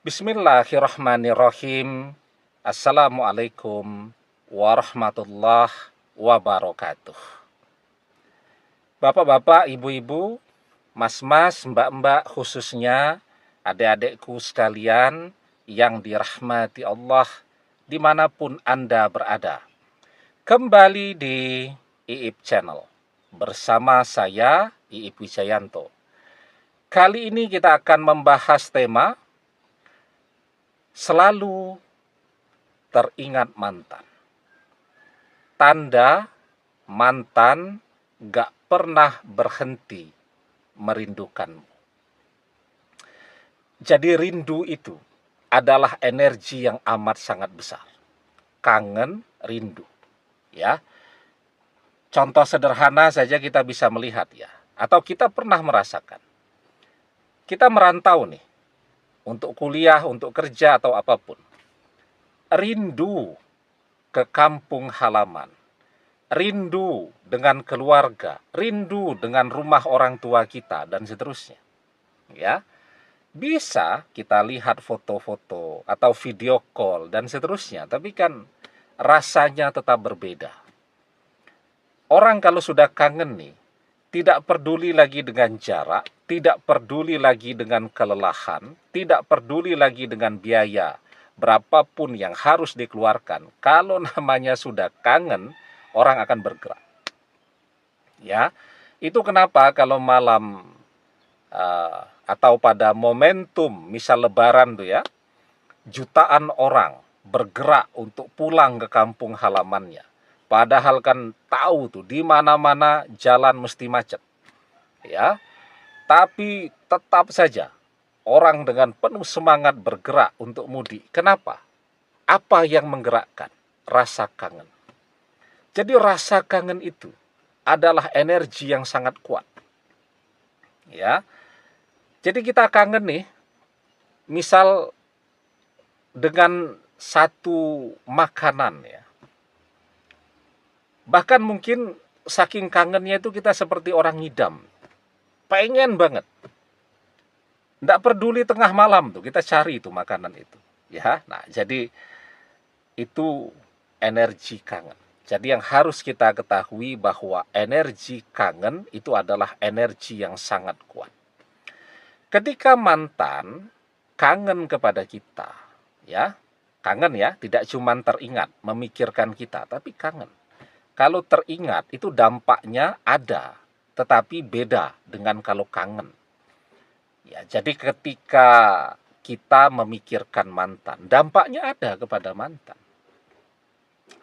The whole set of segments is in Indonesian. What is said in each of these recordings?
Bismillahirrahmanirrahim. Assalamualaikum warahmatullahi wabarakatuh. Bapak-bapak, ibu-ibu, mas-mas, mbak-mbak, khususnya adik-adikku sekalian yang dirahmati Allah dimanapun Anda berada. Kembali di Iip Channel bersama saya, Iip Wijayanto. Kali ini kita akan membahas tema selalu teringat mantan. Tanda mantan gak pernah berhenti merindukanmu. Jadi rindu itu adalah energi yang amat sangat besar. Kangen, rindu. Ya. Contoh sederhana saja kita bisa melihat ya. Atau kita pernah merasakan. Kita merantau nih. Untuk kuliah, untuk kerja, atau apapun. Rindu ke kampung halaman. Rindu dengan keluarga. Rindu dengan rumah orang tua kita, dan seterusnya. Ya, bisa kita lihat foto-foto atau video call, dan seterusnya. Tapi kan rasanya tetap berbeda. Orang kalau sudah kangen nih, tidak peduli lagi dengan jarak, tidak peduli lagi dengan kelelahan, tidak peduli lagi dengan biaya, berapapun yang harus dikeluarkan. Kalau namanya sudah kangen, orang akan bergerak. Ya, itu kenapa kalau malam atau pada momentum misal Lebaran tuh ya, jutaan orang bergerak untuk pulang ke kampung halamannya. Padahal kan tahu tuh di mana-mana jalan mesti macet. Ya. Tapi tetap saja orang dengan penuh semangat bergerak untuk mudik. Kenapa? Apa yang menggerakkan? Rasa kangen. Jadi rasa kangen itu adalah energi yang sangat kuat. Ya. Jadi kita kangen nih, misal dengan satu makanan ya. Bahkan mungkin saking kangennya itu kita seperti orang ngidam. Pengen banget. Nggak peduli tengah malam tuh, kita cari itu makanan itu. Ya, nah jadi itu energi kangen. Jadi yang harus kita ketahui bahwa energi kangen itu adalah energi yang sangat kuat. Ketika mantan kangen kepada kita, ya, kangen ya, tidak cuma teringat, memikirkan kita, tapi kangen. Kalau teringat itu dampaknya ada, tetapi beda dengan kalau kangen. Ya, jadi ketika kita memikirkan mantan, dampaknya ada kepada mantan.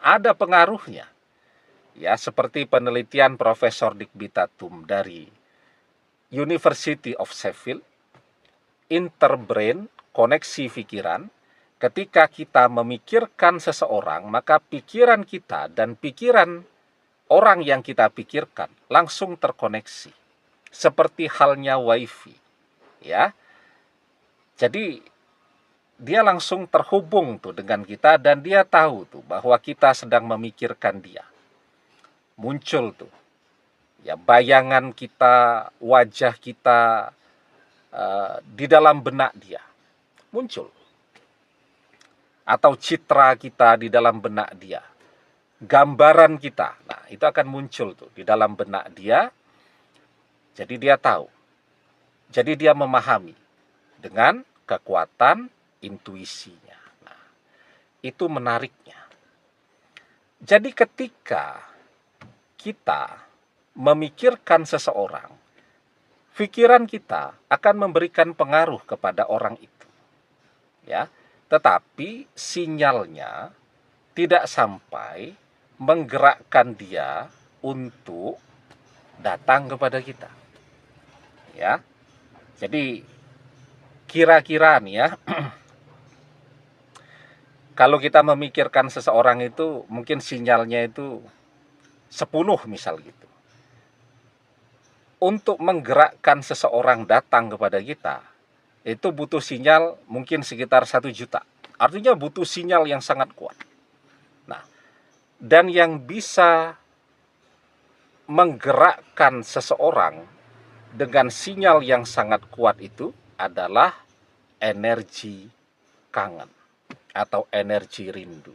Ada pengaruhnya. Ya, seperti penelitian Profesor Digby Tatum dari University of Sheffield, interbrain, koneksi pikiran. Ketika kita memikirkan seseorang, maka pikiran kita dan pikiran orang yang kita pikirkan langsung terkoneksi. Seperti halnya wifi. Ya. Jadi dia langsung terhubung tuh dengan kita dan dia tahu tuh bahwa kita sedang memikirkan dia. Muncul tuh ya bayangan kita, wajah kita di dalam benak dia. Muncul. Atau citra kita di dalam benak dia. Gambaran kita. Nah, itu akan muncul tuh di dalam benak dia. Jadi dia tahu. Jadi dia memahami dengan kekuatan intuisinya. Nah, itu menariknya. Jadi ketika kita memikirkan seseorang, pikiran kita akan memberikan pengaruh kepada orang itu. Ya, tetapi sinyalnya tidak sampai menggerakkan dia untuk datang kepada kita. Ya. Jadi kira-kira nih ya, kalau kita memikirkan seseorang itu mungkin sinyalnya itu 10 misal gitu. Untuk menggerakkan seseorang datang kepada kita, itu butuh sinyal mungkin sekitar 1 juta. Artinya butuh sinyal yang sangat kuat. Nah, dan yang bisa menggerakkan seseorang dengan sinyal yang sangat kuat itu adalah energi kangen atau energi rindu.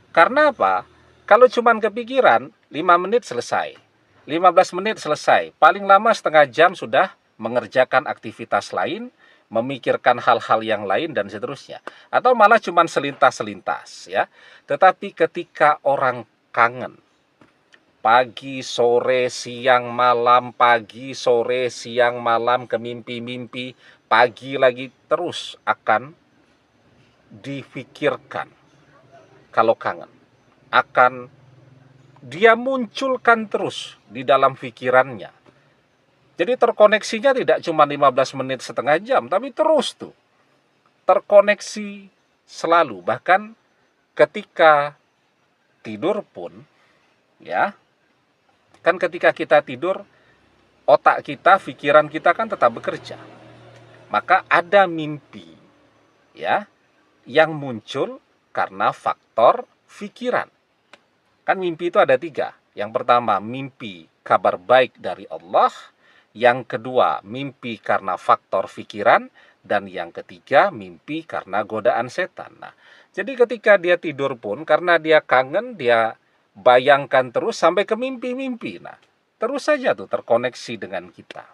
Karena apa? Kalau cuman kepikiran, 5 menit selesai, 15 menit selesai, paling lama setengah jam sudah mengerjakan aktivitas lain, memikirkan hal-hal yang lain dan seterusnya. Atau malah cuman selintas-selintas ya. Tetapi ketika orang kangen, pagi, sore, siang, malam, pagi, sore, siang, malam, ke mimpi-mimpi, pagi lagi, terus akan difikirkan. Kalau kangen, akan dia munculkan terus di dalam pikirannya. Jadi terkoneksinya tidak cuma 15 menit setengah jam, tapi terus tuh. Terkoneksi selalu, bahkan ketika tidur pun, ya, kan ketika kita tidur, otak kita, pikiran kita kan tetap bekerja. Maka ada mimpi, ya, yang muncul karena faktor pikiran. Kan mimpi itu ada 3. Yang pertama, mimpi kabar baik dari Allah. Yang kedua, mimpi karena faktor pikiran. Dan yang ketiga, mimpi karena godaan setan. Nah, jadi ketika dia tidur pun, karena dia kangen, dia bayangkan terus sampai ke mimpi-mimpi. Nah, terus saja tuh terkoneksi dengan kita.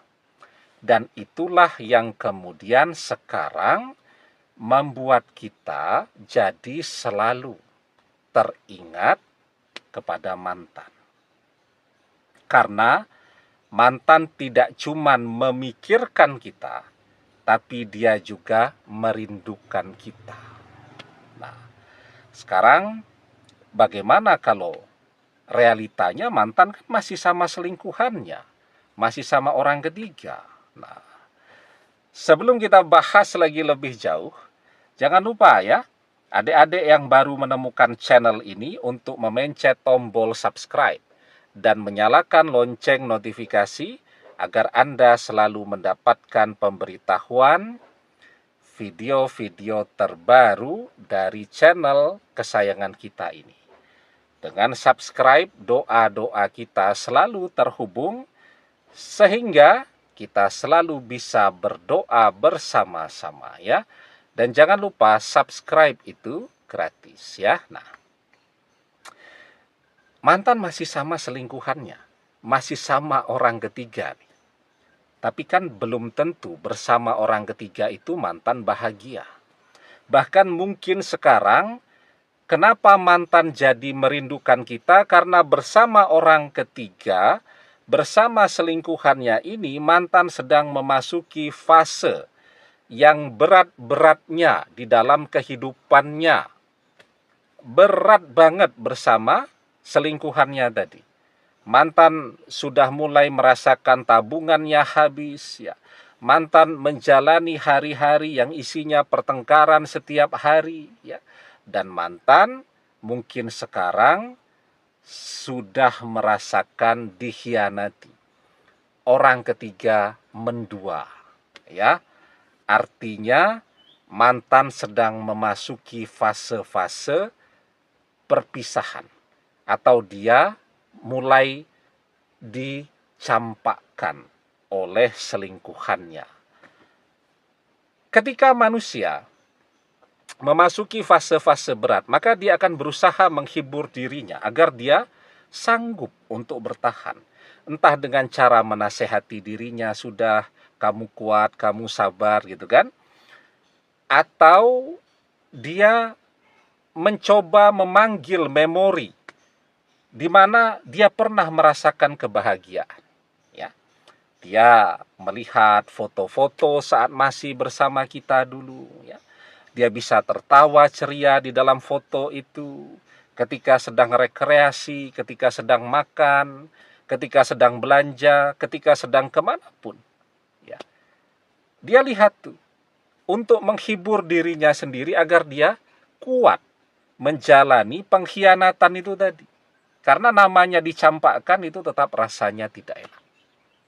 Dan itulah yang kemudian sekarang membuat kita jadi selalu teringat kepada mantan. Karena mantan tidak cuma memikirkan kita, tapi dia juga merindukan kita. Nah, sekarang bagaimana kalau realitanya mantan kan masih sama selingkuhannya, masih sama orang ketiga. Nah, sebelum kita bahas lagi lebih jauh, jangan lupa ya, adik-adik yang baru menemukan channel ini untuk memencet tombol subscribe dan menyalakan lonceng notifikasi agar Anda selalu mendapatkan pemberitahuan video-video terbaru dari channel kesayangan kita ini. Dengan subscribe, doa-doa kita selalu terhubung sehingga kita selalu bisa berdoa bersama-sama ya. Dan jangan lupa subscribe itu gratis ya. Nah, mantan masih sama selingkuhannya, masih sama orang ketiga nih. Tapi kan belum tentu bersama orang ketiga itu mantan bahagia. Bahkan mungkin sekarang kenapa mantan jadi merindukan kita, karena bersama orang ketiga, bersama selingkuhannya ini, mantan sedang memasuki fase yang berat-beratnya di dalam kehidupannya. Berat banget bersama selingkuhannya tadi. Mantan sudah mulai merasakan tabungannya habis ya. Mantan menjalani hari-hari yang isinya pertengkaran setiap hari ya. Dan mantan mungkin sekarang sudah merasakan dikhianati. Orang ketiga mendua ya. Artinya mantan sedang memasuki fase-fase perpisahan atau dia mulai dicampakkan oleh selingkuhannya. Ketika manusia memasuki fase-fase berat, maka dia akan berusaha menghibur dirinya agar dia sanggup untuk bertahan. Entah dengan cara menasehati dirinya, sudah kamu kuat, kamu sabar gitu kan. Atau dia mencoba memanggil memori di mana dia pernah merasakan kebahagiaan. Ya. Dia melihat foto-foto saat masih bersama kita dulu. Ya. Dia bisa tertawa ceria di dalam foto itu. Ketika sedang rekreasi, ketika sedang makan, ketika sedang belanja, ketika sedang kemanapun. Ya. Dia lihat tuh, untuk menghibur dirinya sendiri agar dia kuat menjalani pengkhianatan itu tadi. Karena namanya dicampakkan itu tetap rasanya tidak enak.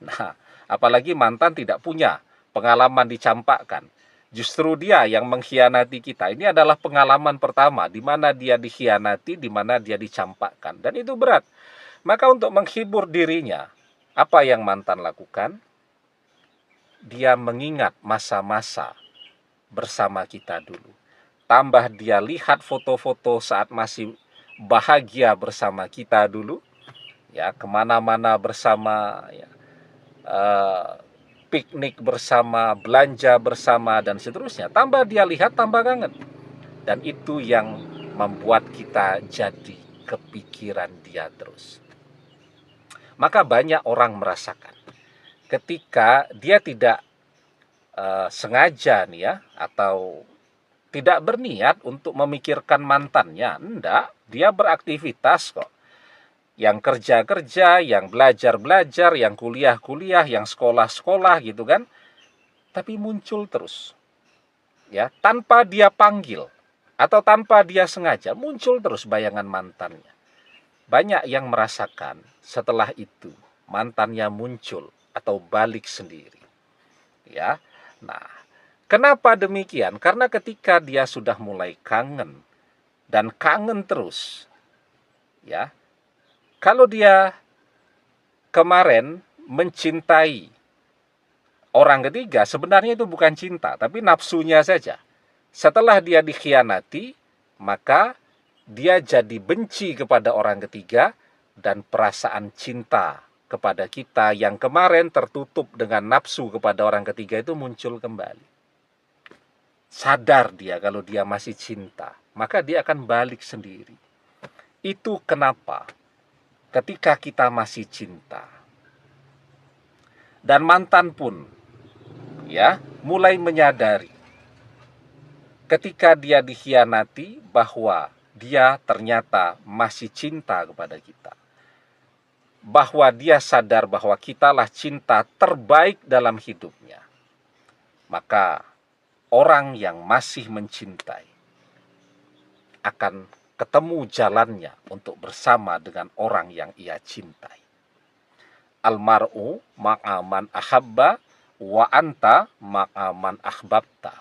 Nah, apalagi mantan tidak punya pengalaman dicampakkan. Justru dia yang mengkhianati kita. Ini adalah pengalaman pertama di mana dia dikhianati, di mana dia dicampakkan. Dan itu berat. Maka untuk menghibur dirinya, apa yang mantan lakukan? Dia mengingat masa-masa bersama kita dulu. tambah dia lihat foto-foto saat masih bahagia bersama kita dulu, ya, kemana-mana bersama, ya, piknik bersama, belanja bersama, dan seterusnya. Tambah dia lihat, tambah kangen. Dan itu yang membuat kita jadi kepikiran dia terus. Maka banyak orang merasakan ketika dia tidak sengaja nih ya, atau tidak berniat untuk memikirkan mantannya, enggak, dia beraktivitas kok. Yang kerja-kerja, yang belajar-belajar, yang kuliah-kuliah, yang sekolah-sekolah gitu kan. Tapi muncul terus. Ya, tanpa dia panggil atau tanpa dia sengaja, muncul terus bayangan mantannya. Banyak yang merasakan setelah itu mantannya muncul atau balik sendiri. Ya. Nah, kenapa demikian? Karena ketika dia sudah mulai kangen dan kangen terus, ya. Kalau dia kemarin mencintai orang ketiga, sebenarnya itu bukan cinta, tapi nafsunya saja. Setelah dia dikhianati, maka dia jadi benci kepada orang ketiga, dan perasaan cinta kepada kita yang kemarin tertutup dengan nafsu kepada orang ketiga itu muncul kembali. Sadar dia kalau dia masih cinta, maka dia akan balik sendiri. Itu kenapa ketika kita masih cinta, dan mantan pun ya mulai menyadari ketika dia dikhianati bahwa dia ternyata masih cinta kepada kita, bahwa dia sadar bahwa kitalah cinta terbaik dalam hidupnya, maka orang yang masih mencintai akan ketemu jalannya untuk bersama dengan orang yang ia cintai. Almar'u ma'aman ahabba wa anta ma'aman ahbabta.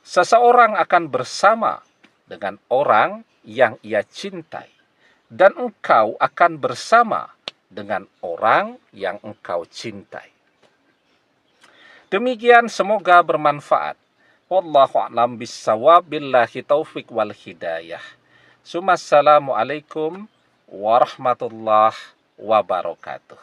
Seseorang akan bersama dengan orang yang ia cintai, dan engkau akan bersama dengan orang yang engkau cintai. Demikian, semoga bermanfaat. Wallahu a'lam bissawab, billahi taufik wal hidayah. Assalamualaikum warahmatullahi wabarakatuh.